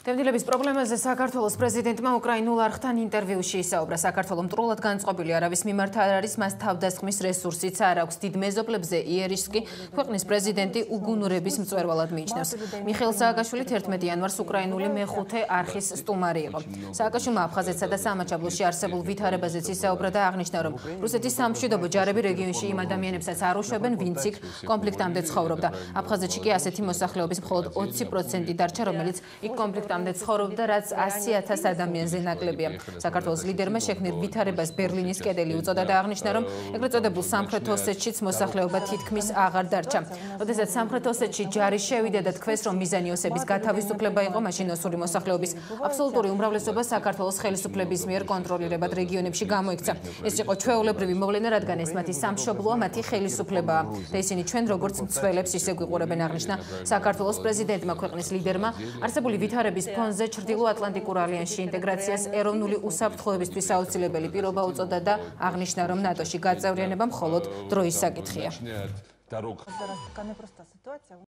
დემდილების პრობლემაზე საქართველოს პრეზიდენტმა უკრაინულ არხთან ინტერვიუში ისაუბრა. საქართველოს მტრულად განწყობილი არავის მიმართ არ არის, მას თავდასხმის რესურსიც არ აქვს. დიდ მეზობლებზე იერიშსკი ქვეყნის პრეზიდენტი უგუნურების მწვერვალად მიიჩნევს. მიხეილ სააკაშვილი 11 იანვარს უკრაინული მეხუთე არხის სტუმარი იყო. სააკაშვილმა აფხაზეთსა და სამაჩაბლოში არსებულ ვითარებაზეც ისაუბრა და აღნიშნა, რომ რუსეთის სამშვიდობო ჯარები რეგიონში იმ ადამიანებსაც არ უშვებენ, ვინც იქ კონფლიქტამდე ცხოვრობდა. აფხაზეთში კი ასეთი მოსახლეობის მხოლოდ 20% დარჩა, რომელიც იქ კონფლიქტამდე ცხოვრობდა, რაც 100,000 ადამიანზე ნაკლებია. საქართველოს ლიდერმა შექმნილ ვითარებას ბერლინის კედელი უწოდა და აღნიშნა, რომ ეგრეთ წოდებულ სამხრეთ ოსეთშიც მოსახლეობა თითქმის აღარ დარჩა. როდესაც სამხრეთ ოსეთში ჯარი შევიდა და თქვეს, რომ მიზანი ოსების გათავისუფლება იყო, მაშინ ოსური მოსახლეობის აბსოლუტური უმრავლესობა საქართველოს ხელისუფლების მიერ კონტროლირებად რეგიონებში გამოიქცა. ეს იყო ჩვეულებრივი მოვლენა, რადგან ეს მათი სამშობლოა, მათი ხელისუფლებაა და ისინი ჩვენ როგორც მცველებს ისე გვიყურებენ, აღნიშნა საქართველოს პრეზიდენტმა. ქვეყნის ლიდერმა არსებული ვითარების ფონზე ჩრდილო-ატლანტიკურ ალიანსში ინტეგრაციას ეროვნული უსაფრთხოებისთვის აუცილებელი პირობა უწოდა და აღნიშნა, რომ ნატოში გაწევრიანება მხოლოდ დროის საკითხია.